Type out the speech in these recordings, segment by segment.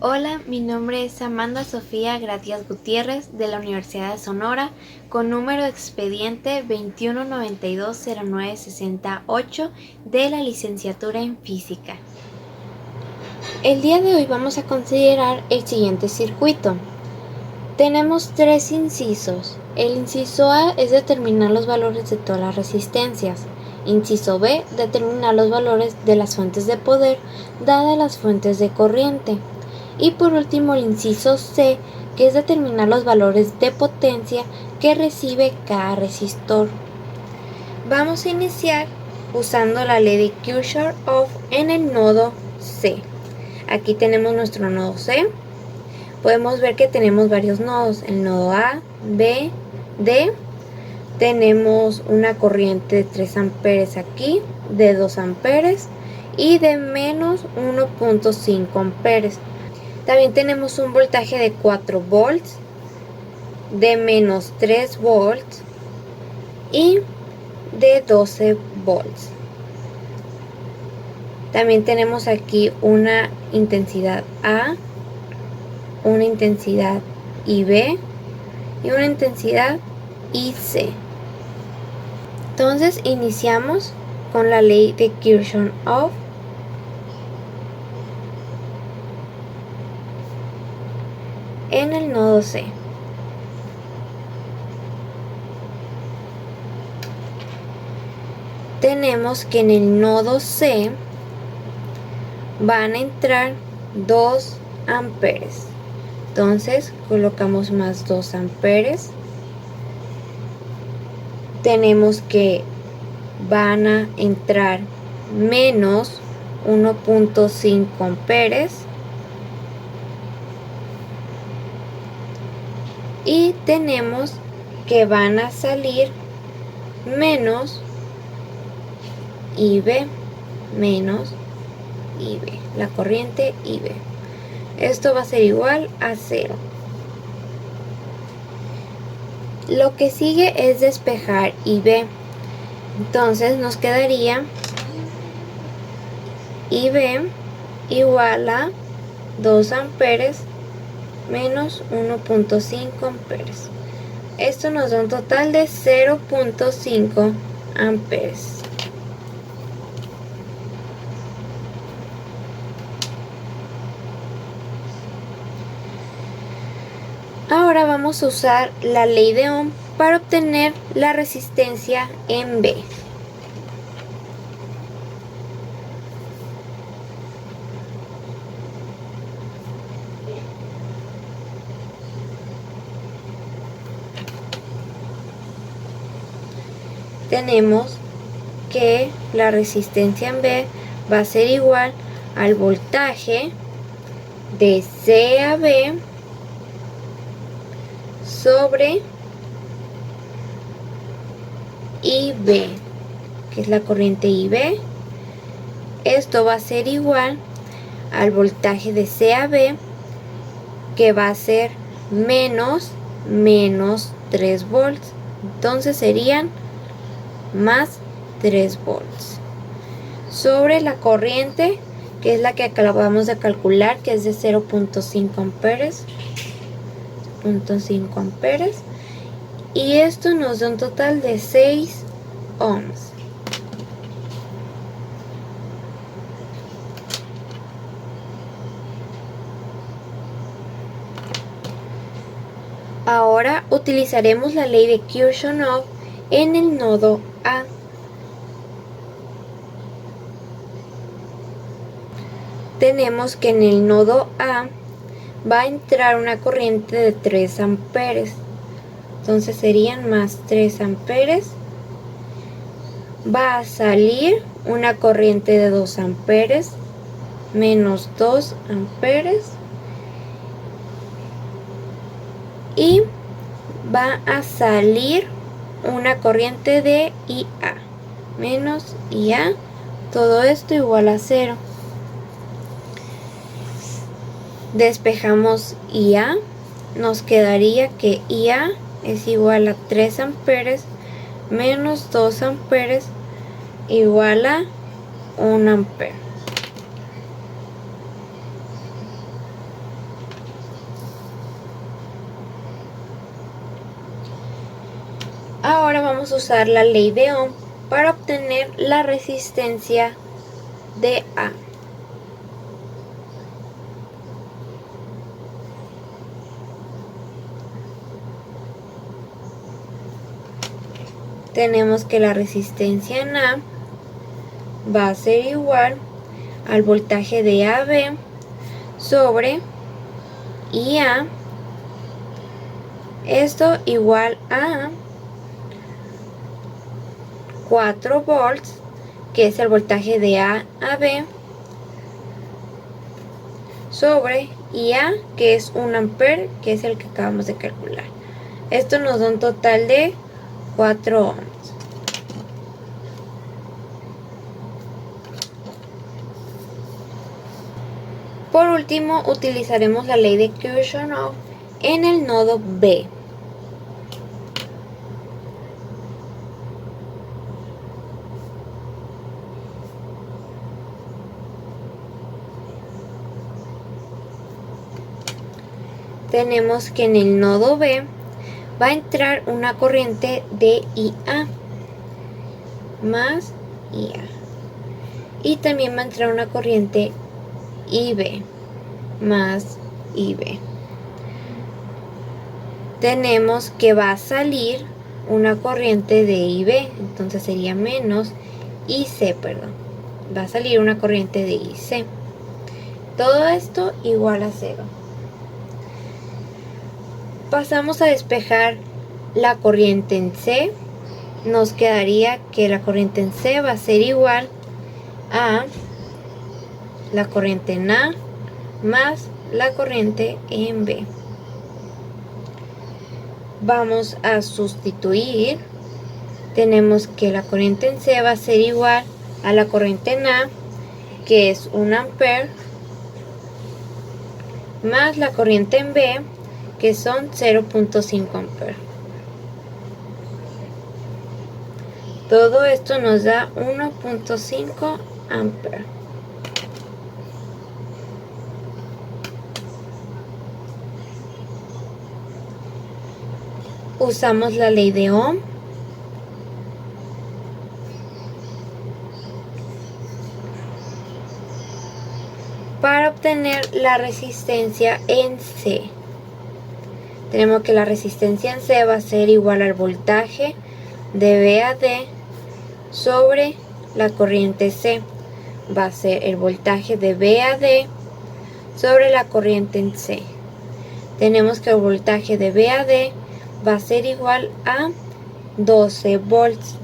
Hola, mi nombre es Amanda Sofía Gratías Gutiérrez de la Universidad de Sonora con número de expediente 21920968 de la licenciatura en Física. El día de hoy vamos a considerar el siguiente circuito. Tenemos tres incisos. El inciso A es determinar los valores de todas las resistencias. Inciso B, determinar los valores de las fuentes de poder dadas las fuentes de corriente. Y por último el inciso C, que es determinar los valores de potencia que recibe cada resistor. Vamos a iniciar usando la ley de Kirchhoff en el nodo C. Aquí tenemos nuestro nodo C. Podemos ver que tenemos varios nodos, el nodo A, B, D. Tenemos una corriente de 3 amperes aquí, de 2 amperes y de menos 1.5 amperes. También tenemos un voltaje de 4 volts, de menos 3 volts y de 12 volts. También tenemos aquí una intensidad A, una intensidad IB y una intensidad IC. Entonces iniciamos con la ley de Kirchhoff. En el nodo C. Tenemos que en el nodo C van a entrar 2 amperes. Entonces colocamos más 2 amperes. Tenemos que van a entrar menos 1.5 amperes. Y tenemos que van a salir menos IB, la corriente IB. Esto va a ser igual a 0. Lo que sigue es despejar IB. Entonces nos quedaría IB igual a 2 amperes menos 1.5 amperes. Esto nos da un total de 0.5 amperes. Ahora vamos a usar la ley de Ohm para obtener la resistencia en B. Tenemos que la resistencia en B va a ser igual al voltaje de C a B sobre IB, que es la corriente IB. Esto va a ser igual al voltaje de C a B, que va a ser menos 3 volts. Entonces serían más 3 volts sobre la corriente, que es la que acabamos de calcular, que es de 0.5 amperes, y esto nos da un total de 6 ohms. Ahora utilizaremos la ley de Kirchhoff en el nodo A. Tenemos que en el nodo A va a entrar una corriente de 3 amperes. Entonces serían más 3 amperes. Va a salir una corriente de 2 amperes, menos 2 amperes. Y va a salir una corriente de IA, menos IA, todo esto igual a 0. Despejamos IA, nos quedaría que IA es igual a 3 amperes menos 2 amperes igual a 1 ampere. Ahora vamos a usar la ley de Ohm para obtener la resistencia de A. Tenemos que la resistencia en A va a ser igual al voltaje de AB sobre IA. Esto igual a 4 volts, que es el voltaje de A a B, sobre IA, que es 1 ampere, que es el que acabamos de calcular. Esto nos da un total de 4 ohms. Por último, utilizaremos la ley de Kirchhoff en el nodo B. Tenemos que en el nodo B va a entrar una corriente de IA más IA. Y también va a entrar una corriente IB más IB. Tenemos que va a salir una corriente de IB, entonces sería menos IC, perdón. Va a salir una corriente de IC. Todo esto igual a 0. Pasamos a despejar la corriente en C. Nos quedaría que la corriente en C va a ser igual a la corriente en A más la corriente en B. Vamos a sustituir. Tenemos que la corriente en C va a ser igual a la corriente en A, que es 1 ampere, más la corriente en B, que son 0.5 amperes. Todo esto nos da 1.5 amperes. Usamos la ley de Ohm para obtener la resistencia en C. Tenemos que la resistencia en C va a ser igual al voltaje de B a D sobre la corriente C. Va a ser el voltaje de B a D sobre la corriente en C. Tenemos que el voltaje de B a D va a ser igual a 12 volts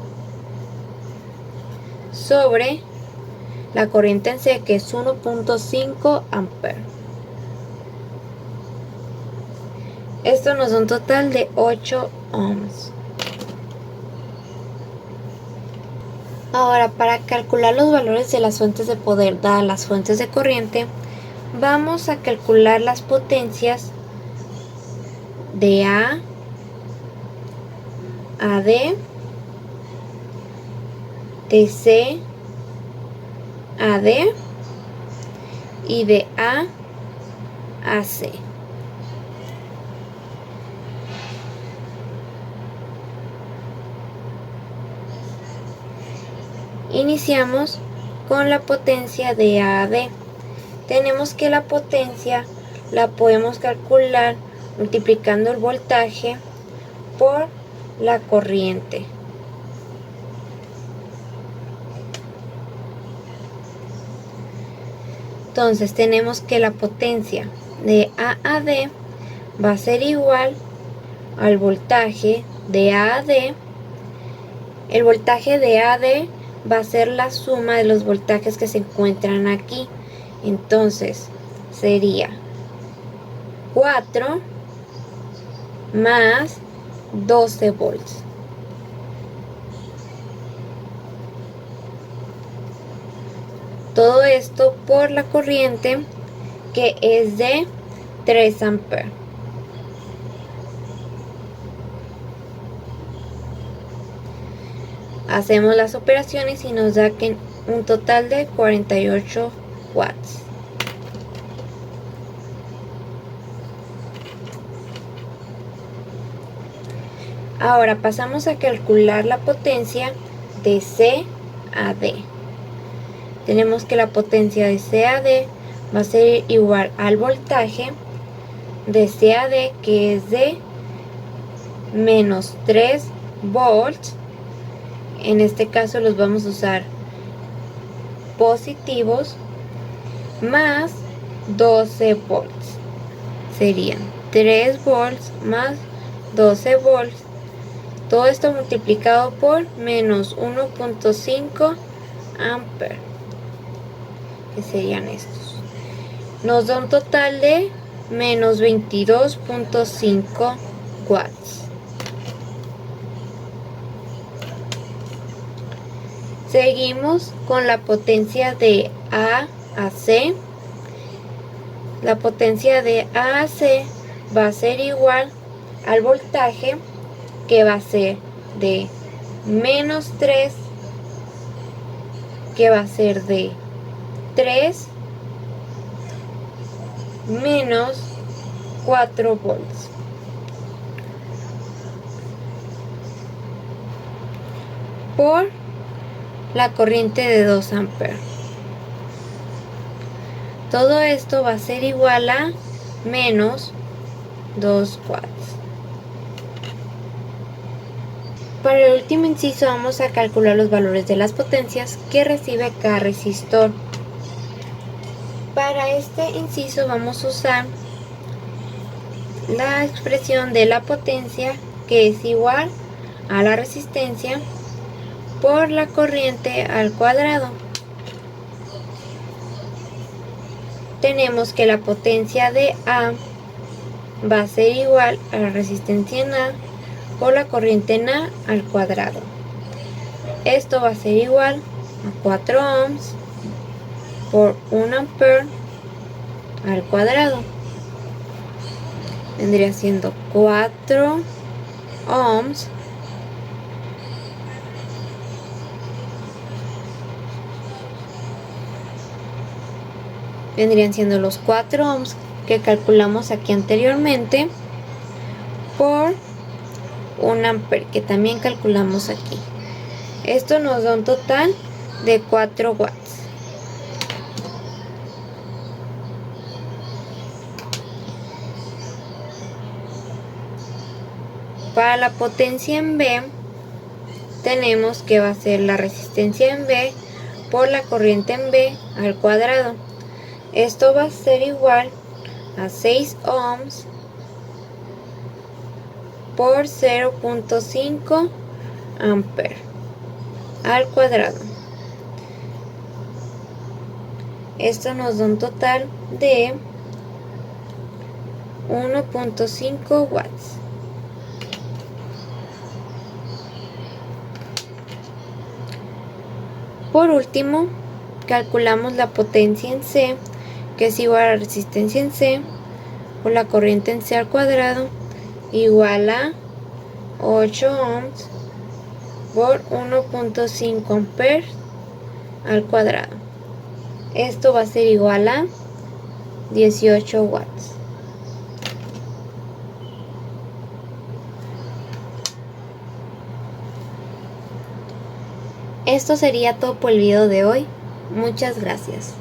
sobre la corriente en C, que es 1.5 amperes. Esto nos da un total de 8 ohms. Ahora, para calcular los valores de las fuentes de poder dadas las fuentes de corriente, vamos a calcular las potencias de A a D, de C a D y de A a C. Iniciamos con la potencia de A a D. Tenemos que la potencia la podemos calcular multiplicando el voltaje por la corriente. Entonces tenemos que la potencia de A a D va a ser igual al voltaje de A a D. El voltaje de A a D va a ser la suma de los voltajes que se encuentran aquí. Entonces sería 4 más 12 volts. Todo esto por la corriente, que es de 3 amperes. Hacemos las operaciones y nos da que un total de 48 watts. Ahora pasamos a calcular la potencia de C a D. Tenemos que la potencia de C a D va a ser igual al voltaje de C a D, que es de menos 3 volts. En este caso los vamos a usar positivos, más 12 volts. Serían 3 volts más 12 volts. Todo esto multiplicado por menos 1.5 amperes, que serían estos. Nos da un total de menos 22.5 watts. Seguimos con la potencia de A a C. La potencia de A a C va a ser igual al voltaje, que va a ser de menos 3, que va a ser de 3 menos 4 volts. Por la corriente de 2 amperes. Todo esto va a ser igual a menos 2 watts. Para el último inciso vamos a calcular los valores de las potencias que recibe cada resistor. Para este inciso vamos a usar la expresión de la potencia, que es igual a la resistencia por la corriente al cuadrado. Tenemos que la potencia de A va a ser igual a la resistencia en A por la corriente en A al cuadrado. Esto va a ser igual a 4 ohms por 1 ampere al cuadrado. Vendría siendo 4 ohms vendrían siendo los 4 ohms que calculamos aquí anteriormente por 1 ampere, que también calculamos aquí. Esto nos da un total de 4 watts. Para la potencia en B, tenemos que va a ser la resistencia en B por la corriente en B al cuadrado. Esto va a ser igual a 6 ohms por 0.5 amperes al cuadrado. Esto nos da un total de 1.5 watts. Por último, calculamos la potencia en C, que es igual a la resistencia en C por la corriente en C al cuadrado, igual a 8 ohms por 1.5 amperes al cuadrado. Esto va a ser igual a 18 watts. Esto sería todo por el video de hoy. Muchas gracias.